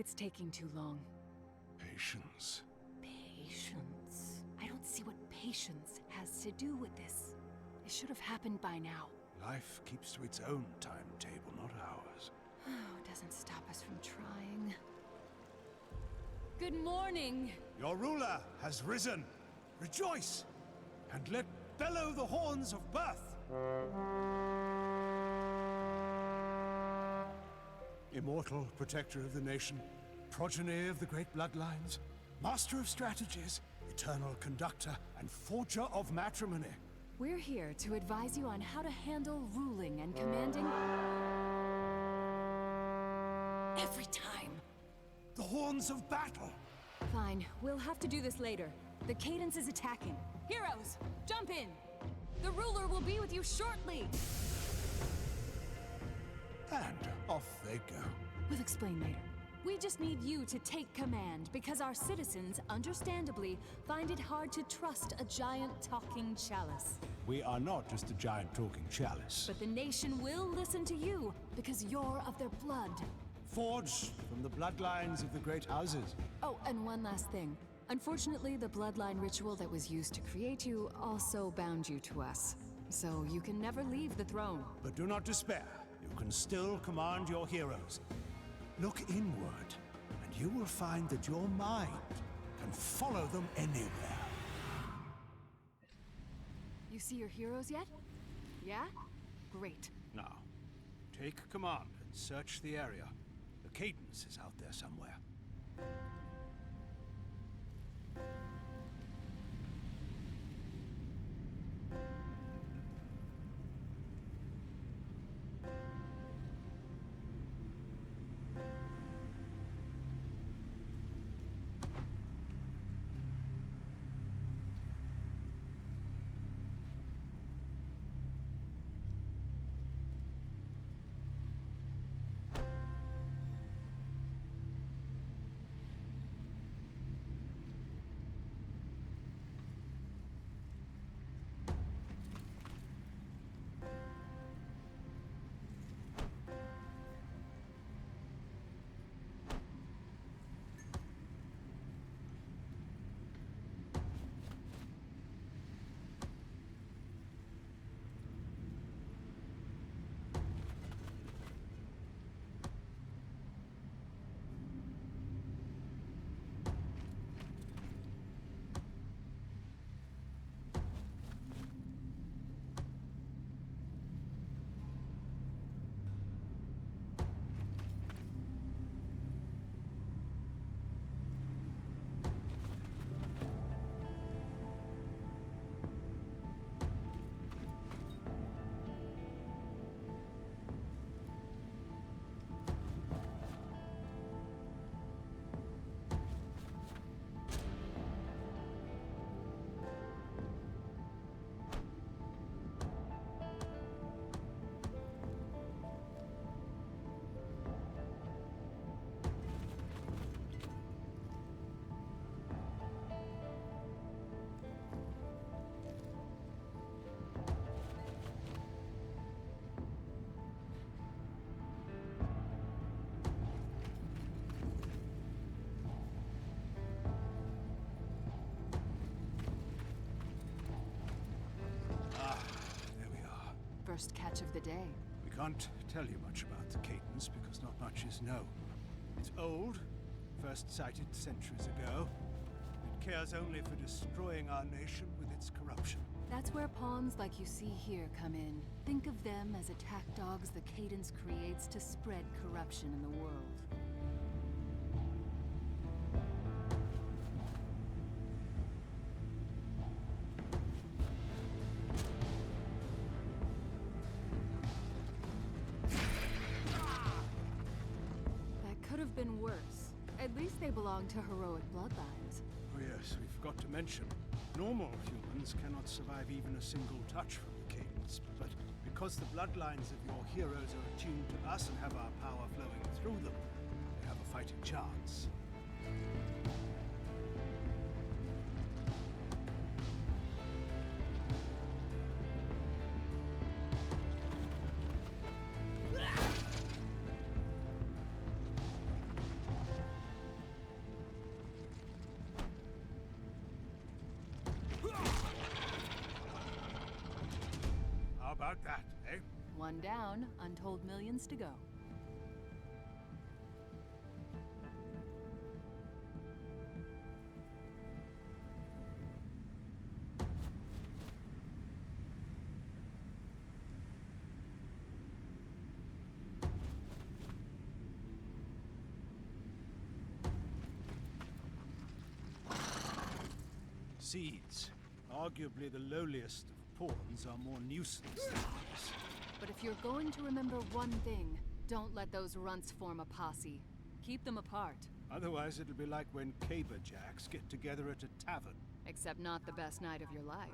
It's taking too long. Patience. Patience? I don't see what patience has to do with this. It should have happened by now. Life keeps to its own timetable, not ours. Oh, doesn't stop us from trying. Good morning! Your ruler has risen. Rejoice, and let bellow the horns of birth. Immortal protector of the nation, progeny of the great bloodlines, master of strategies, eternal conductor, and forger of matrimony. We're here to advise you on how to handle ruling and commanding... every time. The horns of battle. Fine, we'll have to do this later. The Cadence is attacking. Heroes, jump in! The ruler will be with you shortly! And off they go. We'll explain later. We just need you to take command, because our citizens, understandably, find it hard to trust a giant talking chalice. We are not just a giant talking chalice. But the nation will listen to you, because you're of their blood. Forged from the bloodlines of the great houses. Oh, and one last thing. Unfortunately, the bloodline ritual that was used to create you also bound you to us. So you can never leave the throne. But do not despair. You can still command your heroes. Look inward, and you will find that your mind can follow them anywhere. You see your heroes yet? Yeah? Great. Now, take command and search the area. The Cadence is out there somewhere. First catch of the day. We can't tell you much about the Cadence because not much is known. It's old, first sighted centuries ago. It cares only for destroying our nation with its corruption. That's where pawns like you see here come in. Think of them as attack dogs the Cadence creates to spread corruption in the world. Been worse. At least they belong to heroic bloodlines. Oh yes, we forgot to mention. Normal humans cannot survive even a single touch from the Cadence, but because the bloodlines of your heroes are attuned to us and have our power flowing through them, they have a fighting chance. about that, eh? One down, untold millions to go. Seeds. Arguably the lowliest of pawns are more nuisance than this. But if you're going to remember one thing, don't let those runts form a posse. Keep them apart. Otherwise it'll be like when caberjacks get together at a tavern. Except not the best night of your life.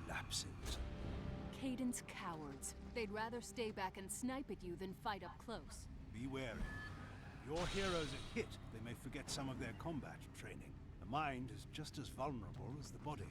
Lapsings. Cadence cowards. They'd rather stay back and snipe at you than fight up close. Be wary. Your heroes are hit, they may forget some of their combat training. The mind is just as vulnerable as the body.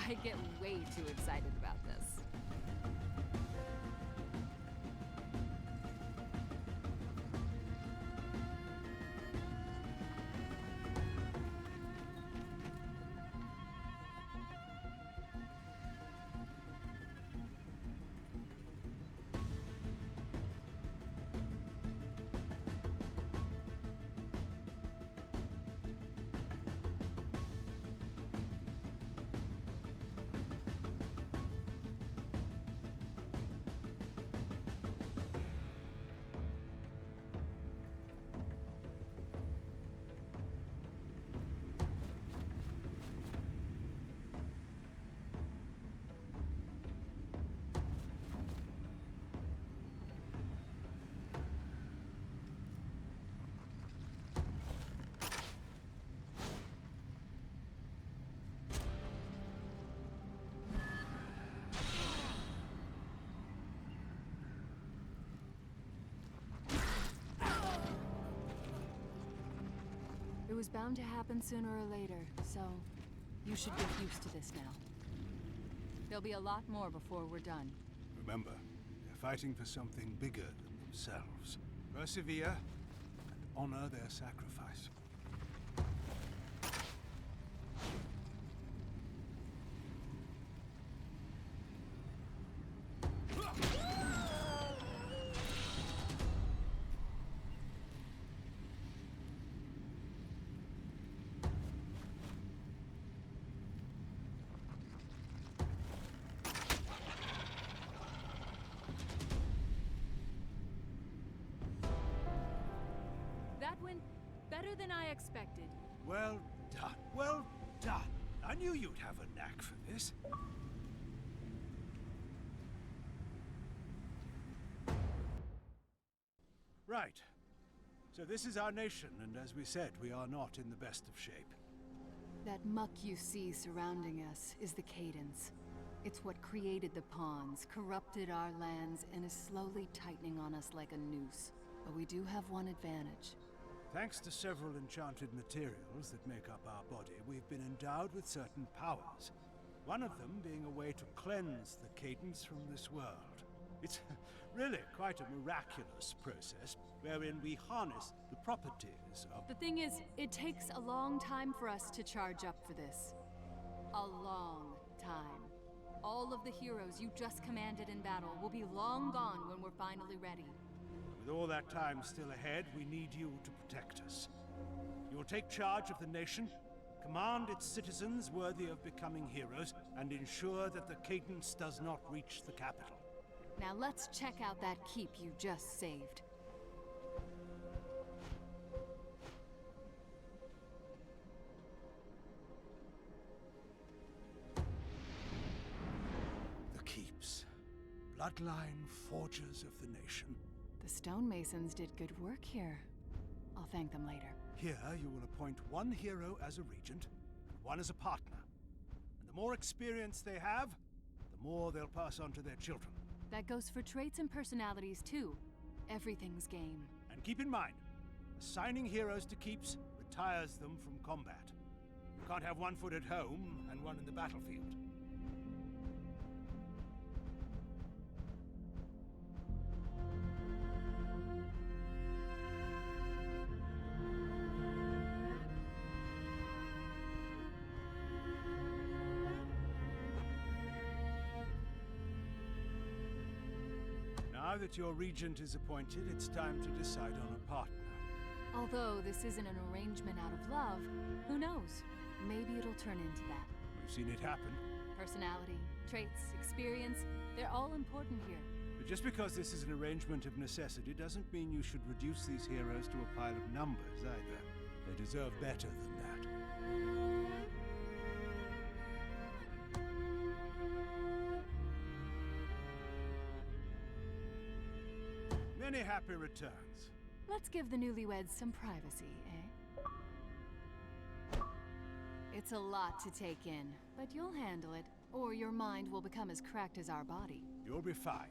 I get way too excited about this. was bound to happen sooner or later, so you should get used to this now. There'll be a lot more before we're done. Remember, they're fighting for something bigger than themselves. Persevere and honor their sacrifice. That went better than I expected. Well done. Well done. I knew you'd have a knack for this. Right. So this is our nation, and as we said, we are not in the best of shape. That muck you see surrounding us is the Cadence. It's what created the pawns, corrupted our lands, and is slowly tightening on us like a noose. But we do have one advantage. Thanks to several enchanted materials that make up our body, we've been endowed with certain powers. One of them being a way to cleanse the Cadence from this world. It's really quite a miraculous process, wherein we harness the properties of... The thing is, it takes a long time for us to charge up for this. A long time. All of the heroes you just commanded in battle will be long gone when we're finally ready. With all that time still ahead, we need you to protect us. You will take charge of the nation, command its citizens worthy of becoming heroes, and ensure that the Cadence does not reach the capital. Now let's check out that keep you just saved. The keeps. Bloodline forgers of the nation. The stonemasons did good work here. I'll thank them later. Here you will appoint one hero as a regent, and one as a partner. And the more experience they have, the more they'll pass on to their children. That goes for traits and personalities too. Everything's game. And keep in mind, assigning heroes to keeps retires them from combat. You can't have one foot at home and one in the battlefield. Now that your regent is appointed, it's time to decide on a partner. Although this isn't an arrangement out of love, who knows? Maybe it'll turn into that. We've seen it happen. Personality, traits, experience, they're all important here. But just because this is an arrangement of necessity doesn't mean you should reduce these heroes to a pile of numbers either. They deserve better than that. Many happy returns. Let's give the newlyweds some privacy, eh? It's a lot to take in, but you'll handle it, or your mind will become as cracked as our body. You'll be fine.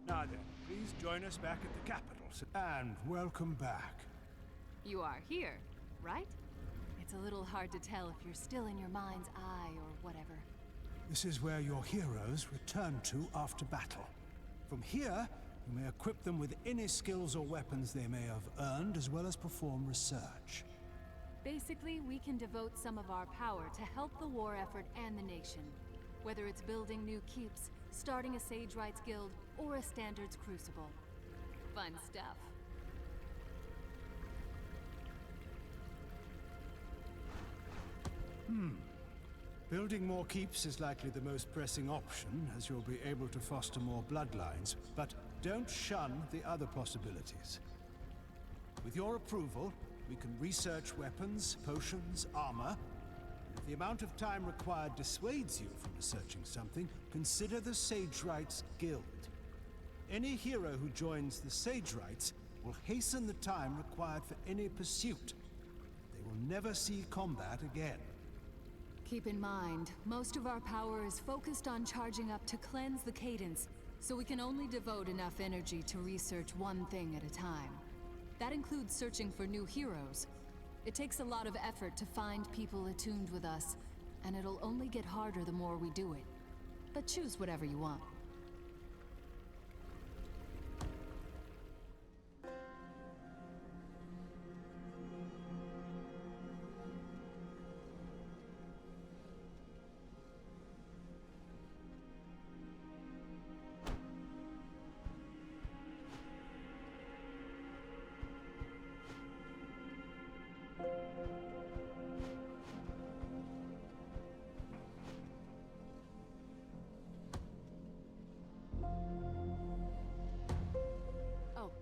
Now then, please join us back at the capital. And welcome back. You are here, right? It's a little hard to tell if you're still in your mind's eye or whatever. This is where your heroes return to after battle. From here, you may equip them with any skills or weapons they may have earned, as well as perform research. Basically, we can devote some of our power to help the war effort and the nation. Whether it's building new keeps, starting a Sage Rights Guild, or a Standards Crucible. Fun stuff. Building more keeps is likely the most pressing option, as you'll be able to foster more bloodlines, but don't shun the other possibilities. With your approval, we can research weapons, potions, armor. If the amount of time required dissuades you from researching something, consider the Sage Rights Guild. Any hero who joins the Sage Rights will hasten the time required for any pursuit. They will never see combat again. Keep in mind, most of our power is focused on charging up to cleanse the Cadence, so we can only devote enough energy to research one thing at a time. That includes searching for new heroes. It takes a lot of effort to find people attuned with us, and it'll only get harder the more we do it. But choose whatever you want.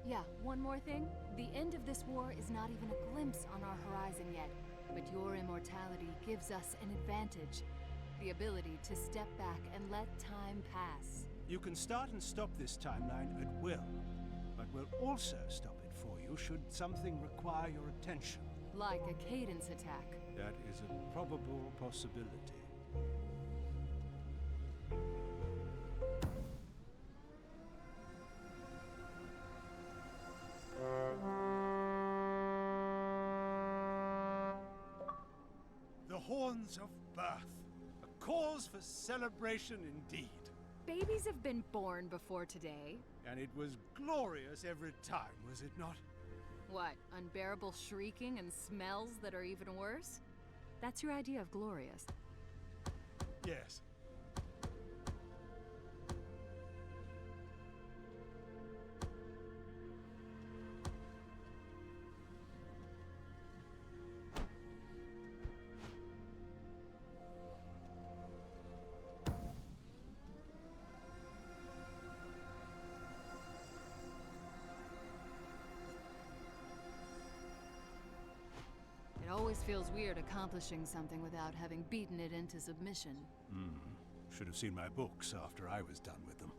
Yeah, one more thing. The end of this war is not even a glimpse on our horizon yet, but your immortality gives us an advantage. The ability to step back and let time pass. You can start and stop this timeline at will, but we'll also stop it for you should something require your attention. Like a cadence attack. That is a probable possibility. The Horns of Birth. A cause for celebration indeed. Babies have been born before today. And it was glorious every time, was it not? What, unbearable shrieking and smells that are even worse? That's your idea of glorious. Yes. It always feels weird accomplishing something without having beaten it into submission. Should have seen my books after I was done with them.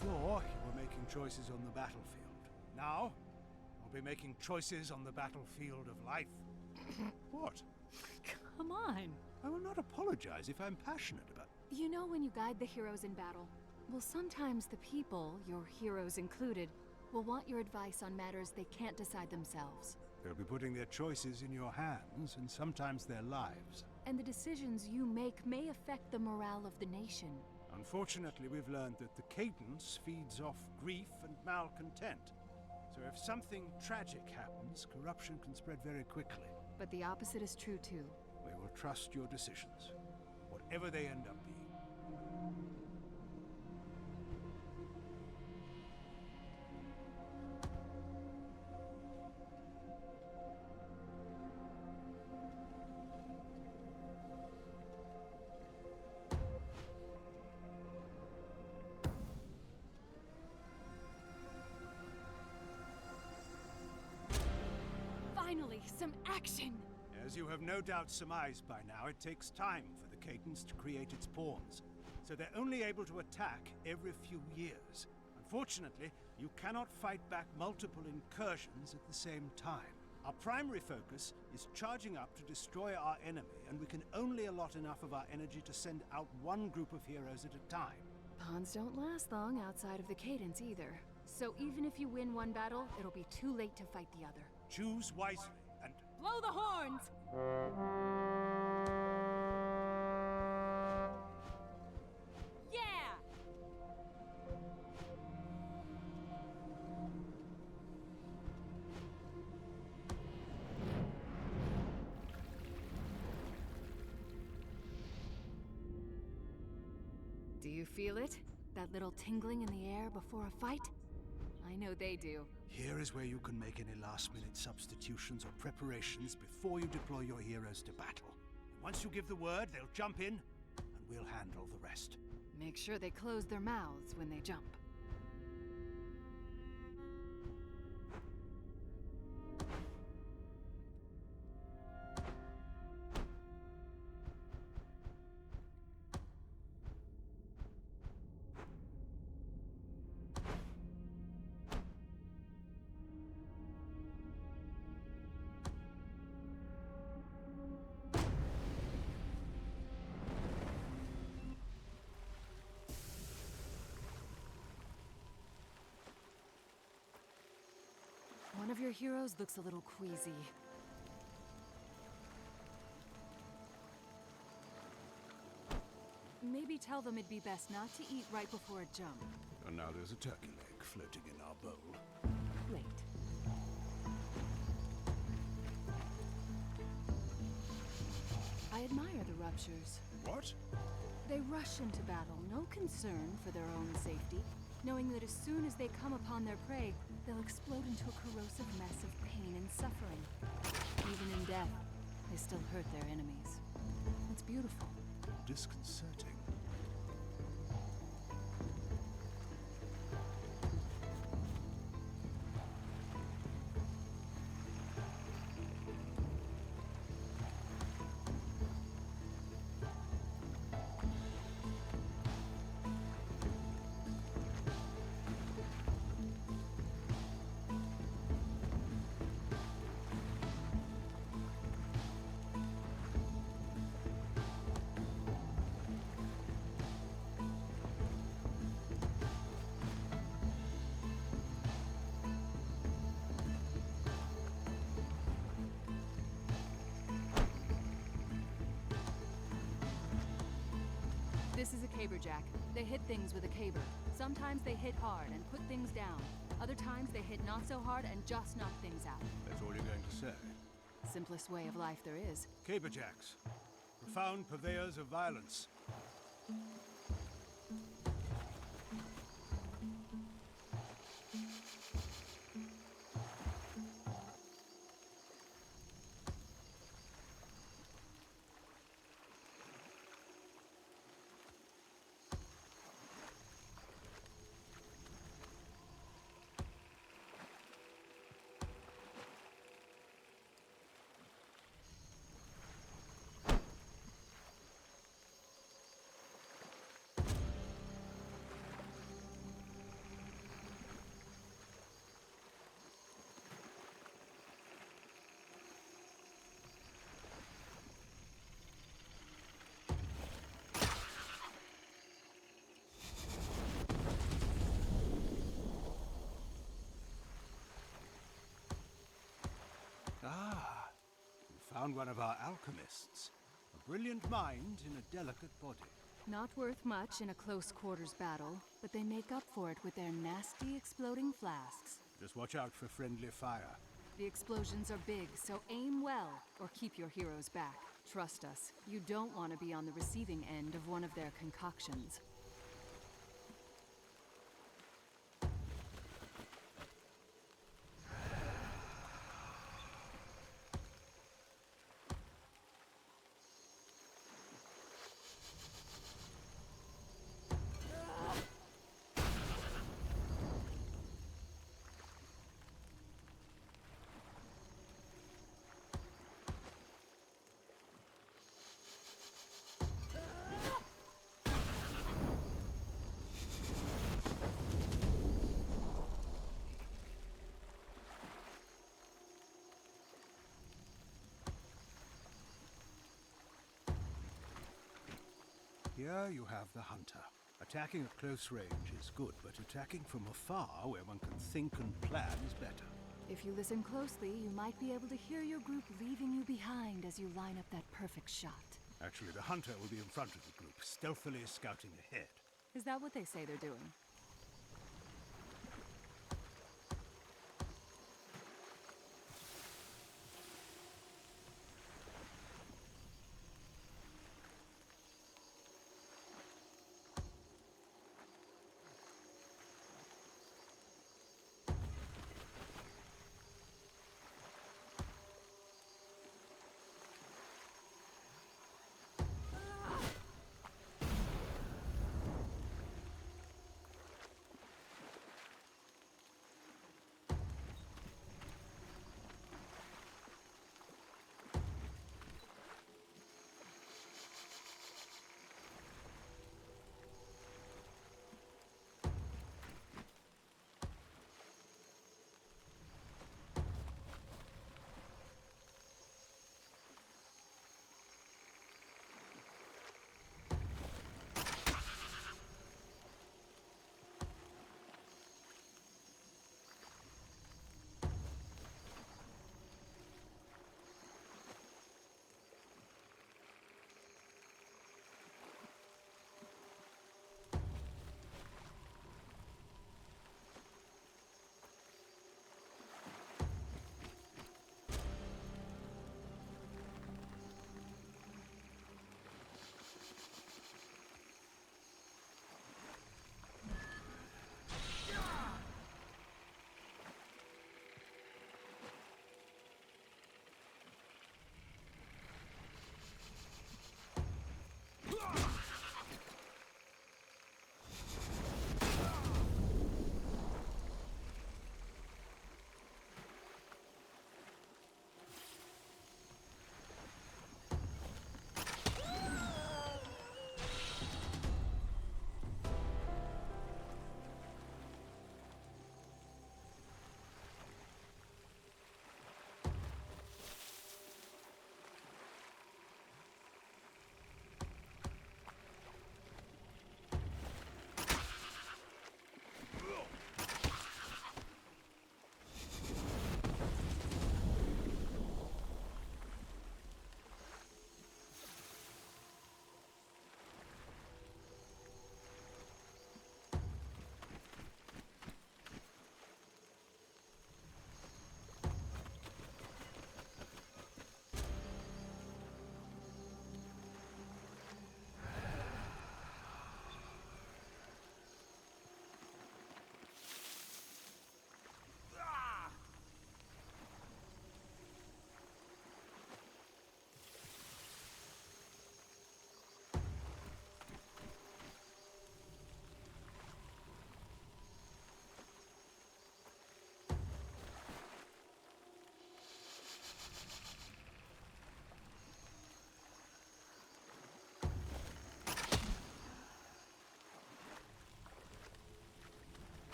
Before, you were making choices on the battlefield. Now, you'll be making choices on the battlefield of life. What? Come on. I will not apologize if I'm passionate about... You know when you guide the heroes in battle? Well, sometimes the people, your heroes included, will want your advice on matters they can't decide themselves. They'll be putting their choices in your hands, and sometimes their lives. And the decisions you make may affect the morale of the nation. Unfortunately, we've learned that the cadence feeds off grief and malcontent. So if something tragic happens, corruption can spread very quickly. But the opposite is true too. We will trust your decisions, whatever they end up being. Finally, some action! As you have no doubt surmised by now, it takes time for the cadence to create its pawns. So they're only able to attack every few years, Unfortunately, you cannot fight back multiple incursions at the same time. Our primary focus is charging up to destroy our enemy, and we can only allot enough of our energy to send out one group of heroes at a time. Pawns don't last long outside of the Cadence either. So even if you win one battle, it'll be too late to fight the other. Choose wisely, and Blow the horns! Yeah! Do you feel it? That little tingling in the air before a fight? I know they do. here is where you can make any last-minute substitutions or preparations before you deploy your heroes to battle. Once you give the word, they'll jump in, and we'll handle the rest. Make sure they close their mouths when they jump. One of your heroes looks a little queasy. Maybe tell them it'd be best not to eat right before a jump. And now there's a turkey leg floating in our bowl. Wait. I admire the ruptures. What? They rush into battle, no concern for their own safety, knowing that as soon as they come upon their prey, they'll explode into a corrosive mess of pain and suffering. Even in death, they still hurt their enemies. It's beautiful. Disconcerting. This is a caberjack. They hit things with a caber. Sometimes they hit hard and put things down. Other times they hit not so hard and just knock things out. That's all you're going to say. Simplest way of life there is. Caberjacks. Profound purveyors of violence. Ah, you found one of our alchemists. A brilliant mind in a delicate body. Not worth much in a close quarters battle, but they make up for it with their nasty exploding flasks. Just watch out for friendly fire. The explosions are big, so aim well, or keep your heroes back. Trust us, you don't want to be on the receiving end of one of their concoctions. Here you have the hunter. Attacking at close range is good, but attacking from afar, where one can think and plan, is better. If you listen closely, you might be able to hear your group leaving you behind as you line up that perfect shot. Actually, the hunter will be in front of the group, stealthily scouting ahead. Is that what they say they're doing?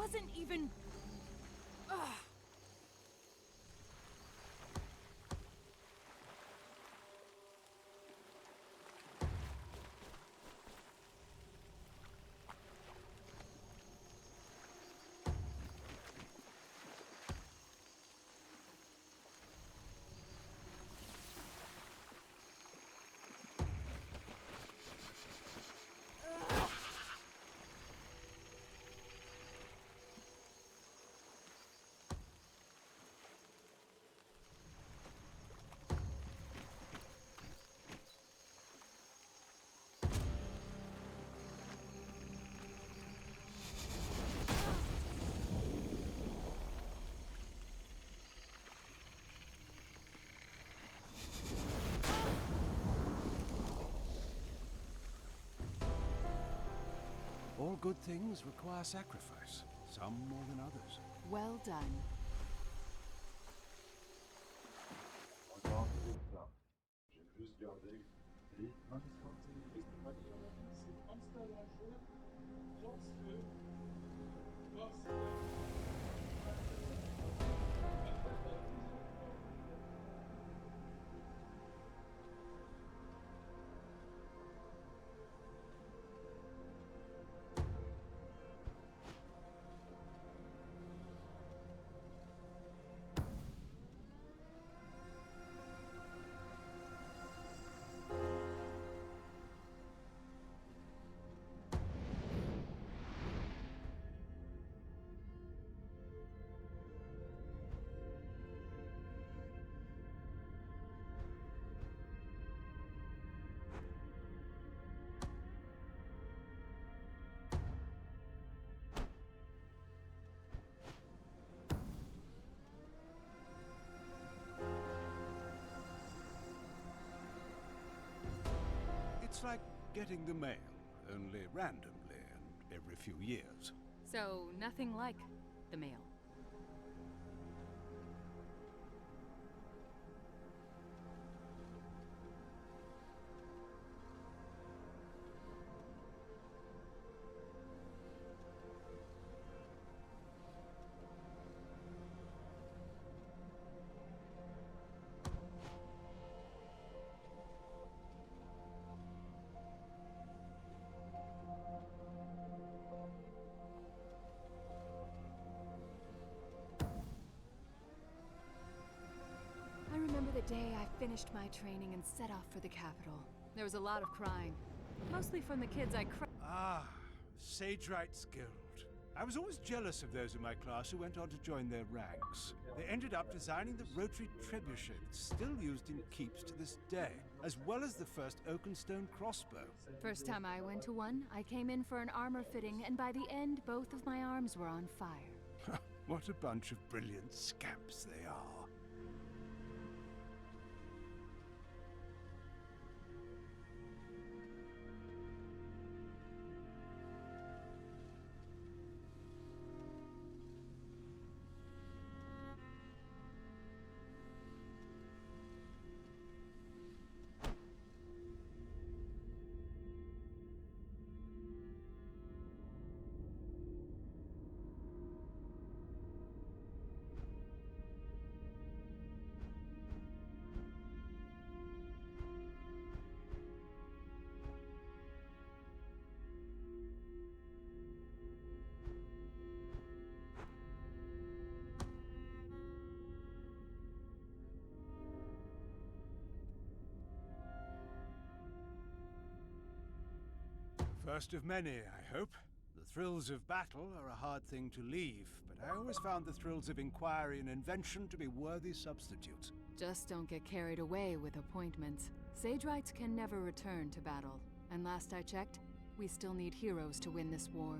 wasn't even... Ugh. All good things require sacrifice, some more than others. Well done. Encore un ça. J'ai juste gardé les magistrats. C'est comme ça la jeu. It's like getting the mail, only randomly and every few years. So, nothing like the mail. I remember the day I finished my training and set off for the capital. There was a lot of crying. Mostly from the kids I Ah, Sage Rights Guild. I was always jealous of those in my class who went on to join their ranks. They ended up designing the rotary trebuchet that's still used in keeps to this day, as well as the first oak and stone crossbow. First time I went to one, I came in for an armor fitting, and by the end, both of my arms were on fire. What a bunch of brilliant scamps they are. First of many, I hope. The thrills of battle are a hard thing to leave, but I always found the thrills of inquiry and invention to be worthy substitutes. Just don't get carried away with appointments. Sage Rights can never return to battle. And last I checked, we still need heroes to win this war.